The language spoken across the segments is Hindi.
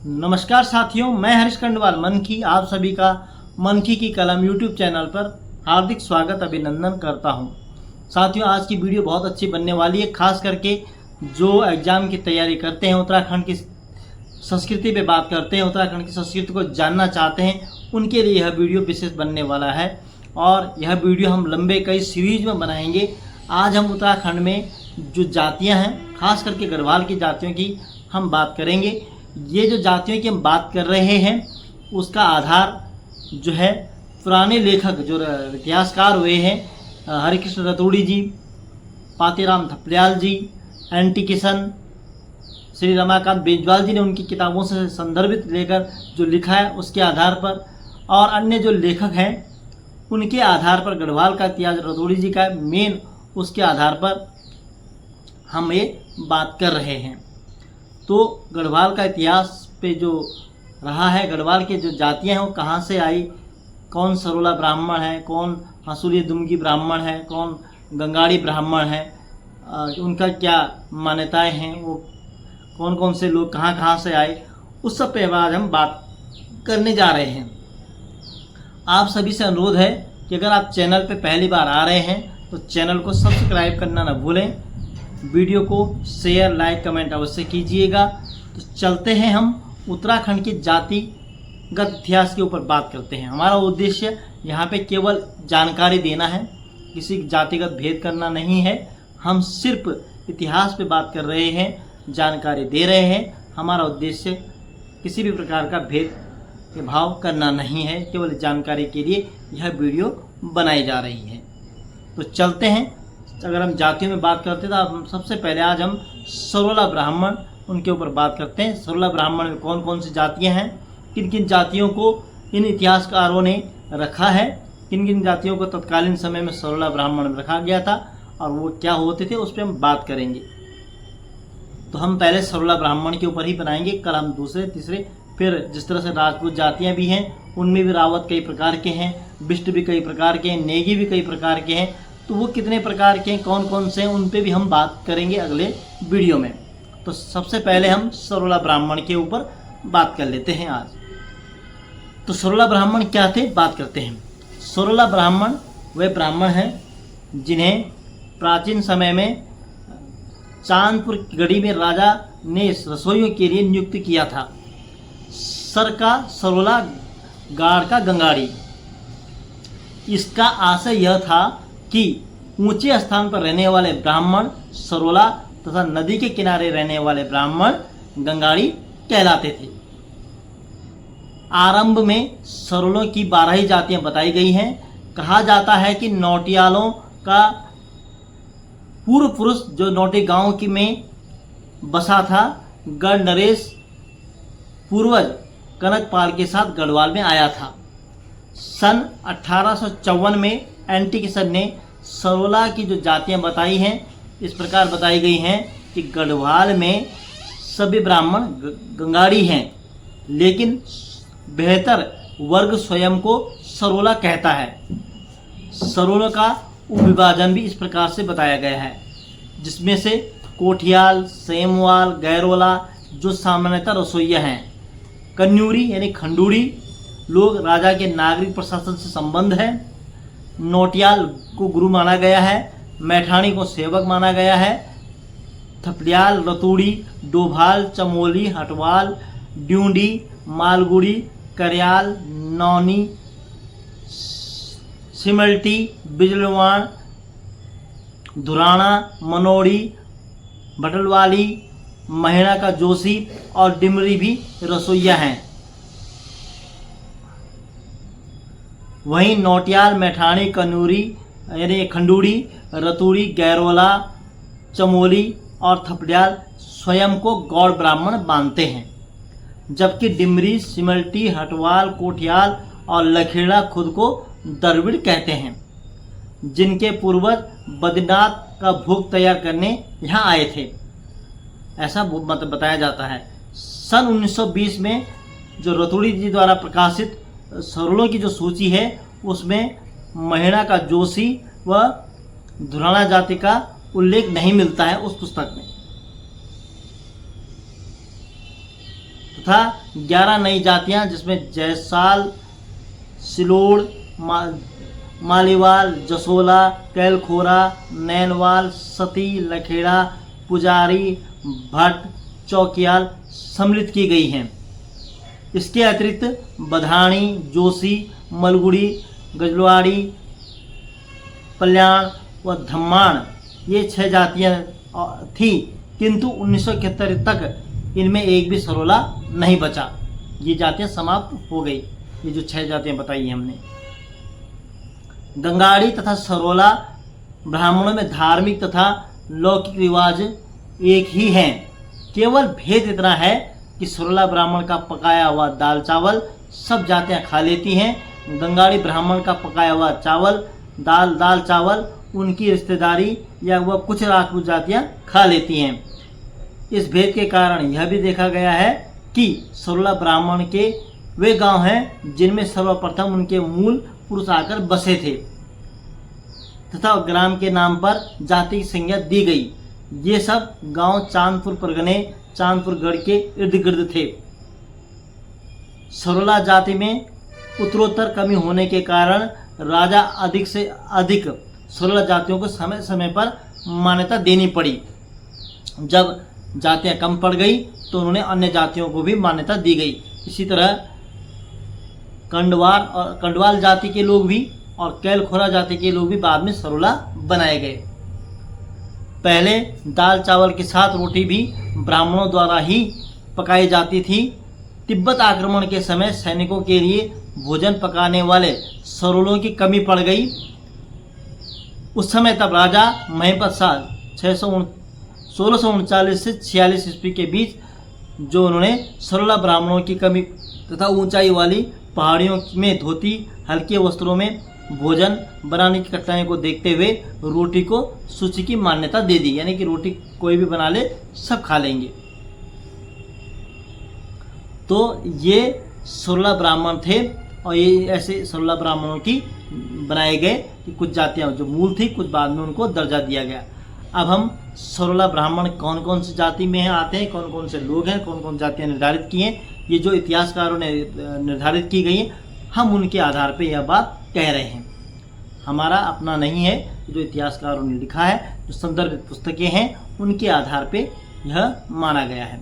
नमस्कार साथियों, मैं हरीश खंडवाल मनखी आप सभी का मनखी की कलम यूट्यूब चैनल पर हार्दिक स्वागत अभिनंदन करता हूं। साथियों, आज की वीडियो बहुत अच्छी बनने वाली है। खास करके जो एग्ज़ाम की तैयारी करते हैं, उत्तराखंड की संस्कृति पे बात करते हैं, उत्तराखंड की संस्कृति को जानना चाहते हैं, उनके लिए यह वीडियो विशेष बनने वाला है। और यह वीडियो हम लंबे कई सीरीज में बनाएंगे। आज हम उत्तराखंड में जो जातियाँ हैं, खास करके गढ़वाल की जातियों की हम बात करेंगे। ये जो जातियों की हम बात कर रहे हैं, उसका आधार जो है पुराने लेखक जो इतिहासकार हुए हैं, हरिकृष्ण रतूड़ी जी, पातेराम थपलियाल जी, एन.टी. किशन, श्री रमाकांत बेजवाल जी ने उनकी किताबों से संदर्भित लेकर जो लिखा है उसके आधार पर, और अन्य जो लेखक हैं उनके आधार पर गढ़वाल का इतिहास रतूड़ी जी का मेन, उसके आधार पर हम ये बात कर रहे हैं। तो गढ़वाल का इतिहास पे जो रहा है, गढ़वाल के जो जातियां हैं वो कहाँ से आई, कौन सरोला ब्राह्मण है, कौन हसूली दुमगी ब्राह्मण है, कौन गंगाड़ी ब्राह्मण है, उनका क्या मान्यताएं हैं, वो कौन कौन से लोग कहाँ कहाँ से आए, उस सब पे आज हम बात करने जा रहे हैं। आप सभी से अनुरोध है कि अगर आप चैनल पे पहली बार आ रहे हैं तो चैनल को सब्सक्राइब करना ना भूलें, वीडियो को शेयर लाइक कमेंट अवश्य कीजिएगा। तो चलते हैं, हम उत्तराखंड के जातिगत इतिहास के ऊपर बात करते हैं। हमारा उद्देश्य यहाँ पे केवल जानकारी देना है, किसी जातिगत भेद करना नहीं है। हम सिर्फ इतिहास पे बात कर रहे हैं, जानकारी दे रहे हैं। हमारा उद्देश्य किसी भी प्रकार का भेद के भाव करना नहीं है, केवल जानकारी के लिए यह वीडियो बनाई जा रही है। तो चलते हैं, अगर हम जातियों में बात करते हैं तो सबसे पहले आज हम सरोला ब्राह्मण उनके ऊपर बात करते हैं। सरोला ब्राह्मण में कौन कौन सी जातियां हैं, किन किन जातियों को इन इतिहासकारों ने रखा है, किन किन जातियों को तत्कालीन समय में सरोला ब्राह्मण में रखा गया था और वो क्या होते थे, उस पर हम बात करेंगे। तो हम पहले सरोला ब्राह्मण के ऊपर ही बनाएंगे, कल हम दूसरे तीसरे, फिर जिस तरह से राजपूत जातियाँ भी हैं उनमें भी रावत कई प्रकार के हैं, बिष्ट भी कई प्रकार के हैं, नेगी भी कई प्रकार के हैं। तो वो कितने प्रकार के हैं, कौन कौन से हैं, उन पे भी हम बात करेंगे अगले वीडियो में। तो सबसे पहले हम सरोला ब्राह्मण के ऊपर बात कर लेते हैं आज। तो सरोला ब्राह्मण क्या थे, बात करते हैं। सरोला ब्राह्मण वे ब्राह्मण हैं जिन्हें प्राचीन समय में चांदपुर की गढ़ी में राजा ने रसोइयों के लिए नियुक्त किया था। सर का सरोला, गाड़ का गंगाड़ी। इसका आशय यह था कि ऊंचे स्थान पर रहने वाले ब्राह्मण सरोला तथा नदी के किनारे रहने वाले ब्राह्मण गंगाड़ी कहलाते थे। आरंभ में सरोलों की 12 ही जातियां बताई गई हैं। कहा जाता है कि नौटियालों का पूर्व पुरुष जो नौटी गांव की में बसा था, गढ़ नरेश पूर्वज कनकपाल के साथ गढ़वाल में आया था। सन 1854 में एन.टी. किशन ने सरोला की जो जातियां बताई हैं, इस प्रकार बताई गई हैं कि गढ़वाल में सभी ब्राह्मण गंगाड़ी हैं, लेकिन बेहतर वर्ग स्वयं को सरोला कहता है। सरोला का उपविभाजन भी इस प्रकार से बताया गया है, जिसमें से कोठियाल, सेमवाल, गैरोला जो सामान्यतः रसोइया हैं, कन्यूरी यानी खंडूरी लोग राजा के नागरिक प्रशासन से संबंध है, नोटियाल को गुरु माना गया है, मैठाणी को सेवक माना गया है, थपलियाल, रतूड़ी, डोभाल, चमोली, हटवाल, ड्यूंडी, मालगुड़ी, करयाल, नौनी, सिमल्टी, बिजलवाण, धुराना, मनोड़ी, भटलवाली, महीना का जोशी और डिमरी भी रसोइया हैं। वहीं नौटियाल, मैठाणी, कन्यूरी यानी खंडूड़ी, रतूड़ी, गैरोला, चमोली और थपलियाल स्वयं को गौड़ ब्राह्मण मानते हैं, जबकि डिमरी, सिमल्टी, हटवाल, कोठियाल और लखेड़ा खुद को द्रविड़ कहते हैं, जिनके पूर्वज बद्रीनाथ का भोग तैयार करने यहाँ आए थे, ऐसा मतलब बताया जाता है। सन 1920 में जो रतूड़ी जी द्वारा प्रकाशित सरोलों की जो सूची है, उसमें महीना का जोशी व धुराना जाति का उल्लेख नहीं मिलता है उस पुस्तक में। तथा 11 नई जातियां जिसमें जयसाल, सिलोड़, मालीवाल, जसोला, कैलखोरा, नैनवाल, सती, लखेड़ा, पुजारी, भट्ट, चौकियाल सम्मिलित की गई हैं। इसके अतिरिक्त बधाणी, जोशी, मलगुड़ी, गजलवाड़ी, कल्याण व धम्माण ये 6 जातियां थी, किंतु 1971 तक इनमें एक भी सरोला नहीं बचा। ये जातियां समाप्त हो गई, ये जो 6 जातियां बताई हैं हमने। गंगाड़ी तथा सरोला ब्राह्मणों में धार्मिक तथा लौकिक रिवाज एक ही हैं। केवल भेद इतना है कि सरोला ब्राह्मण का पकाया हुआ दाल चावल सब जातियां खा लेती हैं। गंगाड़ी ब्राह्मण का पकाया हुआ चावल दाल चावल उनकी रिश्तेदारी या वह कुछ राजपूत जातियां खा लेती हैं। इस भेद के कारण यह भी देखा गया है कि सरोला ब्राह्मण के वे गांव हैं जिनमें सर्वप्रथम उनके मूल पुरुष आकर बसे थे तथा ग्राम के नाम पर जाति की संज्ञा दी गई। ये सब गांव चांदपुर परगने चांदपुर गढ़ के इर्द गिर्द थे। सरोला जाति में उत्तरोत्तर कमी होने के कारण राजा अधिक से अधिक सरोला जातियों को समय समय पर मान्यता देनी पड़ी। जब जातियां कम पड़ गई तो उन्होंने अन्य जातियों को भी मान्यता दी गई। इसी तरह कंडवाल जाति के लोग भी और कैलखोरा जाति के लोग भी बाद में सरोला बनाए गए। पहले दाल चावल के साथ रोटी भी ब्राह्मणों द्वारा ही पकाई जाती थी। तिब्बत आक्रमण के समय सैनिकों के लिए भोजन पकाने वाले सरोलों की कमी पड़ गई। उस समय तब राजा महिपत शाह 1639 से 46 ईस्वी के बीच जो उन्होंने सरोला ब्राह्मणों की कमी तथा ऊंचाई वाली पहाड़ियों में धोती हल्के वस्त्रों में भोजन बनाने की कठिनाई को देखते हुए रोटी को शुचि की मान्यता दे दी, यानी कि रोटी कोई भी बना ले सब खा लेंगे। तो ये सरोला ब्राह्मण थे और ये ऐसे सरोला ब्राह्मणों की बनाए गए कि कुछ जातियां जो मूल थी कुछ बाद में उनको दर्जा दिया गया। अब हम सरोला ब्राह्मण कौन कौन सी जाति में आते हैं, कौन कौन से लोग हैं, कौन कौन जातियां निर्धारित की हैं, ये जो इतिहासकारों ने निर्धारित की गई हैं, हम उनके आधार पर यह बात कह रहे हैं। हमारा अपना नहीं है, जो इतिहासकारों ने लिखा है, जो संदर्भित पुस्तकें हैं उनके आधार पे यह माना गया है।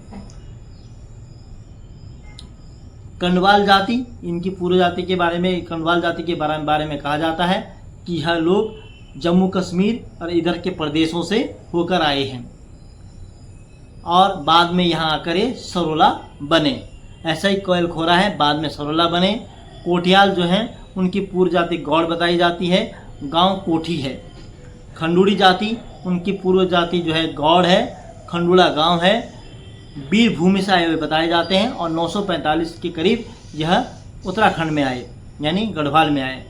कंडवाल जाति, इनकी पूर्व जाति के बारे में कंडवाल जाति के बारे में कहा जाता है कि यह लोग जम्मू कश्मीर और इधर के प्रदेशों से होकर आए हैं और बाद में यहाँ आकर ये सरोला बने। ऐसा ही कैलखोरा है, बाद में सरोला बने। कोठियाल जो हैं उनकी पूर्व जाति गौड़ बताई जाती है, गांव कोठी है। खंडूड़ी जाति, उनकी पूर्व जाति जो है गौड़ है, खंडूड़ा गांव है। वीर भूमि से आए हुए बताए जाते हैं और 945 के करीब यह उत्तराखंड में आए, यानी गढ़वाल में आए।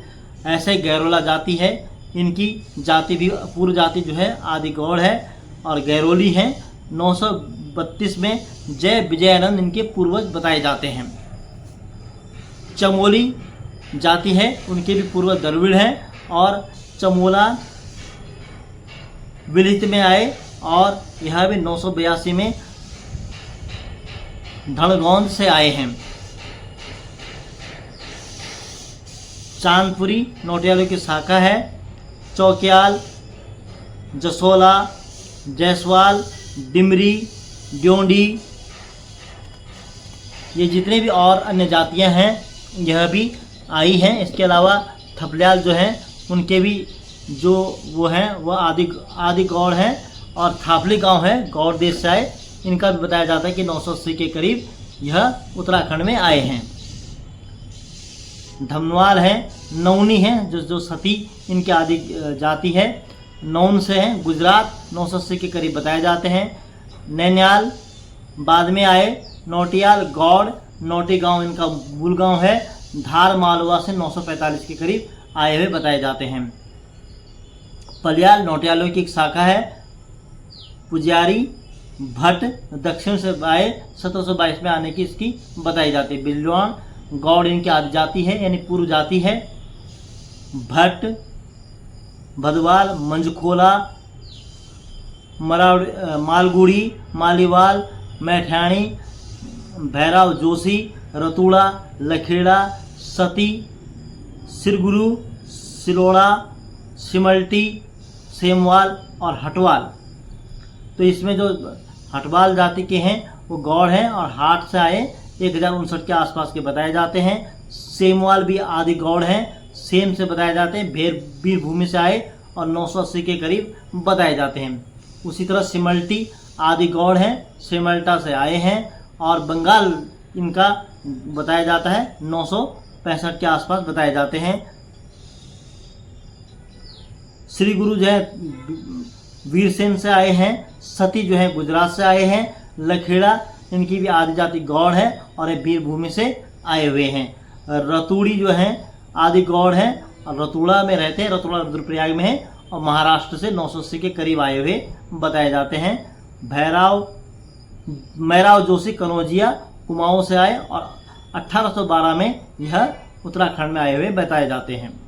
ऐसे ही गैरोला जाति है, इनकी जाति भी पूर्व जाति जो है आदि गौड़ है और गैरोली हैं। 932 में जय विजयानंद इनके पूर्वज बताए जाते हैं। चमोली जाति है, उनके भी पूर्वज द्रविड़ हैं और चमोला विलित में आए और यह भी 982 में धड़गौंद से आए हैं। चांदपुरी नौटियालों की शाखा है। चौकियाल, जसोला, जायसवाल, डिमरी, ड्योंडी, ये जितने भी और अन्य जातियां हैं यह भी आई हैं। इसके अलावा थपलियाल जो हैं उनके भी जो वो हैं वह आदि गौड़ हैं और थापली गांव है, गौड़ देश से आए। इनका भी बताया जाता है कि 980 के करीब यह उत्तराखंड में आए हैं। धमनवाल हैं, नौनी हैं जो सती इनके आदि जाति है, नौन से हैं, गुजरात 980 के करीब बताए जाते हैं। नैनियाल बाद में आए। नौटियाल गौड़, नौटी गांव इनका मूल गांव है। धार मालवा से 945 के करीब आए हुए बताए जाते हैं। पलियाल नौटियालों की एक शाखा है। पुजारी भट्ट दक्षिण से आए, 1722 में आने की इसकी बताई जाती है। बिल्वान गौड़ इनकी आदि जाति है, यानी पूर्व जाति है। भट्ट, भदवाल, मंझखोला, मालगुड़ी, मालीवाल, मैठाणी, भैरव जोशी, रतूड़ा, लखेड़ा, सती, सिरगुरु, सिलोड़ा, सिमल्टी, सेमवाल और हटवाल। तो इसमें जो हटवाल जाति के हैं वो गौड़ हैं और हाट से आए 1059 के आसपास के बताए जाते हैं। सेमवाल भी आदि गौड़ हैं, सेम से बताए जाते हैं, वीरभूमि से आए और 980 के करीब बताए जाते हैं। उसी तरह सिमल्टी आदि गौड़ हैं, सिमल्टा से आए हैं और बंगाल इनका बताया जाता है 965 के आसपास बताए जाते हैं। श्री गुरु जो है वीरसेन से आए हैं, सती जो है गुजरात से आए हैं, लखेड़ा इनकी भी आदि जाति गौड़ है और ये वीरभूमि से आए हुए हैं। रतूड़ी जो है आदि गौड़ हैं और रतूड़ा में रहते हैं, रतूड़ा रुद्रप्रयाग में है और महाराष्ट्र से 980 के करीब आए हुए बताए जाते हैं। मैराव जोशी कनौजिया कुमाऊं से आए और 1812 में यह उत्तराखंड में आए हुए बताए जाते हैं।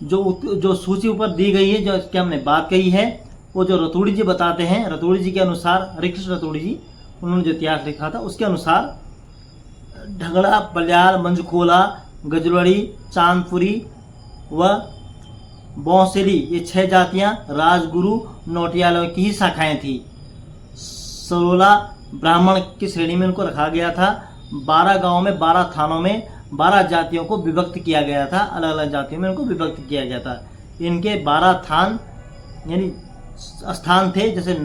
जो सूची ऊपर दी गई है, जो इसकी हमने बात कही है, वो जो रतूड़ी जी बताते हैं, रतूड़ी जी के अनुसार, हरिकृष्ण रतूड़ी जी, उन्होंने जो इतिहास लिखा था उसके अनुसार ढगड़ा, बलियाल, मंझकोला, गजलवाड़ी, चांदपुरी व बौसेली ये 6 जातियां राजगुरु नौटियालों की ही शाखाएं थी। 16 ब्राह्मण की श्रेणी में उनको रखा गया था। 12 गांवों में, 12 थानों में 12 जातियों को विभक्त किया गया था, अलग अलग जातियों में उनको विभक्त किया गया था। इनके 12 थान यानी स्थान थे, जैसे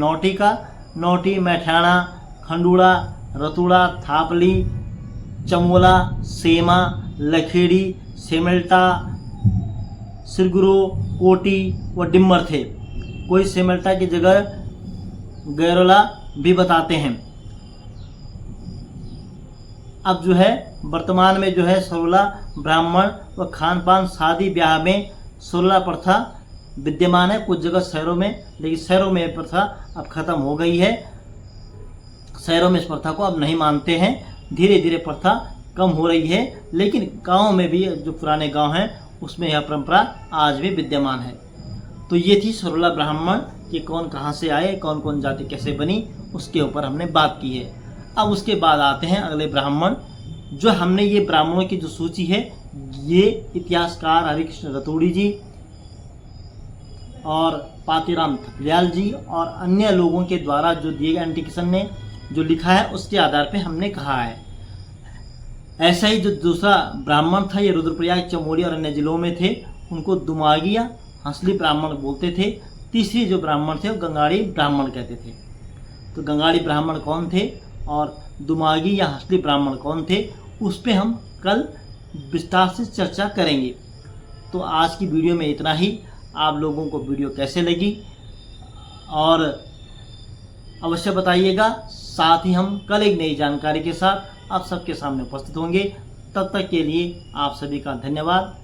नौटी, मैठाणा, खंडूड़ा, रतूड़ा, थापली, चमोला, सेमा, लखेड़ी, सेमल्टा, सिरगुरु, कोटी व डिम्मर थे। कोई सेमल्टा की जगह गैरोला भी बताते हैं। अब जो है वर्तमान में जो है 16 ब्राह्मण व खान पान शादी ब्याह में 16 प्रथा विद्यमान है कुछ जगह शहरों में, लेकिन शहरों में प्रथा अब खत्म हो गई है। शहरों में इस प्रथा को अब नहीं मानते हैं, धीरे धीरे प्रथा कम हो रही है, लेकिन गाँव में भी जो पुराने गांव हैं उसमें यह परंपरा आज भी विद्यमान है। तो ये थी 16 ब्राह्मण कि कौन कहाँ से आए, कौन कौन जाति कैसे बनी, उसके ऊपर हमने बात की है। अब उसके बाद आते हैं अगले ब्राह्मण। जो हमने ये ब्राह्मणों की जो सूची है, ये इतिहासकार हरिकृष्ण रतूड़ी जी और पातीराम थपलियाल जी और अन्य लोगों के द्वारा जो दिए गए, एंटी किशन ने जो लिखा है उसके आधार पे हमने कहा है। ऐसा ही जो दूसरा ब्राह्मण था, ये रुद्रप्रयाग, चमोली और अन्य जिलों में थे, उनको दुमागी या हंसली ब्राह्मण बोलते थे। तीसरी जो ब्राह्मण थे वो गंगाड़ी ब्राह्मण कहते थे। तो गंगाड़ी ब्राह्मण कौन थे और दुमागी या हंसली ब्राह्मण कौन थे, उस पर हम कल विस्तार से चर्चा करेंगे। तो आज की वीडियो में इतना ही। आप लोगों को वीडियो कैसे लगी और अवश्य बताइएगा। साथ ही हम कल एक नई जानकारी के साथ आप सबके सामने उपस्थित होंगे। तब तक के लिए आप सभी का धन्यवाद।